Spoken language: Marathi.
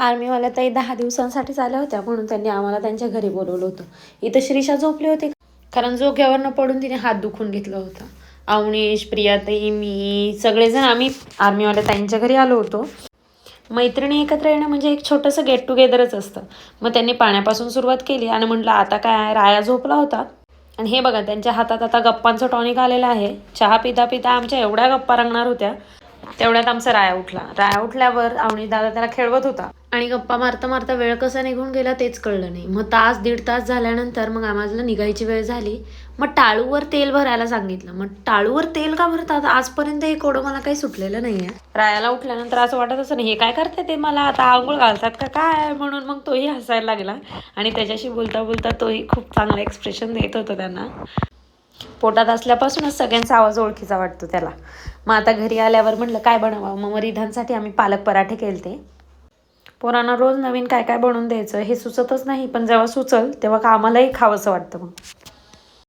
आर्मीवाल्या ताई 10 दिवसांसाठीच आल्या होत्या म्हणून त्यांनी आम्हाला त्यांच्या घरी बोलवलं होतं. इथं श्रीषा झोपली होती कारण झोक्यावरनं पडून तिने हात दुखून घेतला होता. अवनीश, प्रियाताई, मी सगळेजण आम्ही आर्मीवाल्या ताईंच्या घरी आलो होतो. मैत्रिणी एकत्र येणं म्हणजे एक छोटंसं गेट टुगेदरच असतं. मग त्यांनी पाण्यापासून सुरुवात केली आणि म्हटलं आता काय, राया झोपला होता आणि हे बघा त्यांच्या हातात आता गप्पांचं टॉनिक आलेलं आहे. चहा पिता पिता आमच्या एवढ्या गप्पा रंगणार होत्या. तेवढ्यात आमचा राया उठला. राया उठल्यावर अवनीश दादा त्याला खेळवत होता आणि गप्पा मारता मारता वेळ कसा निघून गेला तेच कळलं नाही. मग तास दीड तास झाल्यानंतर मग आम्हाला निघायची वेळ झाली. मग टाळूवर तेल भरायला सांगितलं. मग टाळूवर तेल का भरतात आजपर्यंत हे कोडं मला काही सुटलेलं नाही आहे. रायाला उठल्यानंतर असं वाटत असं नाही हे काय करते ते मला आता आंघोळ घालतात का काय, म्हणून मग तोही हसायला लागला आणि त्याच्याशी बोलता बोलता तोही खूप चांगलं एक्सप्रेशन देत होता त्यांना. पोटात असल्यापासूनच सगळ्यांचा आवाज ओळखीचा वाटतो त्याला. मग आता घरी आल्यावर म्हटलं काय बनवावं, मग रिधांसाठी आम्ही पालक पराठे केलते. पोरांना रोज नवीन काय काय बनवून द्यायचं हे सुचतच नाही, पण जेव्हा सुचल तेव्हा आम्हालाही खावंसं वाटतं. मग